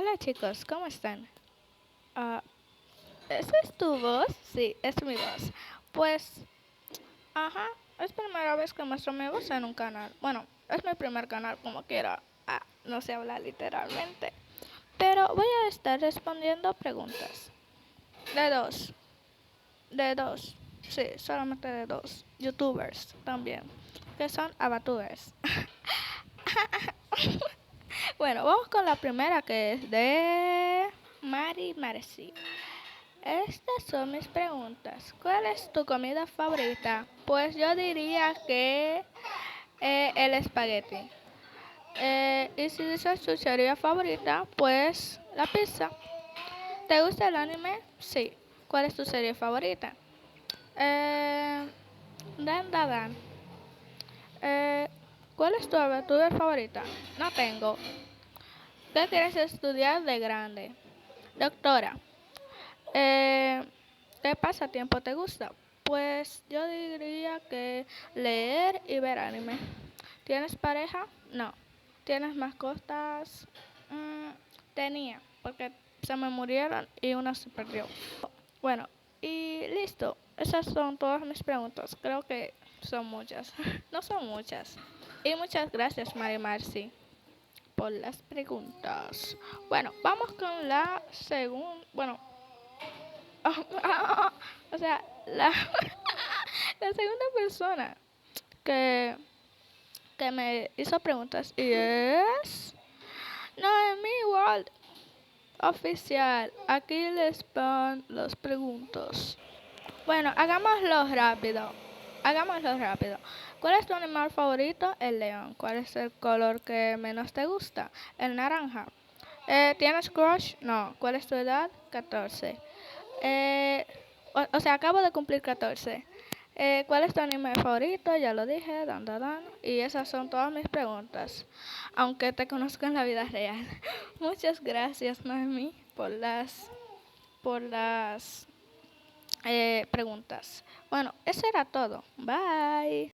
Hola chicos, ¿cómo están? Ah, ¿Esa es tu voz? Sí, es mi voz. Pues, ajá, es primera vez que muestro mi voz en un canal. Bueno, es mi primer canal, como quiera. No sé hablar literalmente. Pero voy a estar respondiendo preguntas. De dos. De dos. Sí, solamente de dos. YouTubers también. Que son avatubers. Bueno, vamos con la primera que es de Mari Marci. Estas son mis preguntas. ¿Cuál es tu comida favorita? Pues yo diría que el espagueti. Y si dices tu serie favorita, pues la pizza. ¿Te gusta el anime? Sí. ¿Cuál es tu serie favorita? Dan, dan, dan. Eh, ¿Cuál es tu aventura favorita? No tengo. ¿Qué quieres estudiar de grande? Doctora. Eh, ¿Qué pasatiempo te gusta? Pues yo diría que leer y ver anime. ¿Tienes pareja? No. ¿Tienes mascotas? Tenía, porque se me murieron y una se perdió. Bueno, y listo. Esas son todas mis preguntas. Creo que son muchas. No son muchas. Y muchas gracias, Mari Marci, por las preguntas. Bueno, vamos con la segunda. Bueno, o sea, la segunda persona que, que me hizo preguntas y es Noemi Wald Oficial. Aquí les van las preguntas. Bueno, Hagámoslo rápido. ¿Cuál es tu animal favorito? El león. ¿Cuál es el color que menos te gusta? El naranja. ¿Tienes crush? No. ¿Cuál es tu edad? 14. O sea, acabo de cumplir 14. ¿Cuál es tu anime favorito? Ya lo dije, dan, dan, dan. Y esas son todas mis preguntas, aunque te conozco en la vida real. Muchas gracias, Noemi, por las preguntas. Bueno, eso era todo. Bye.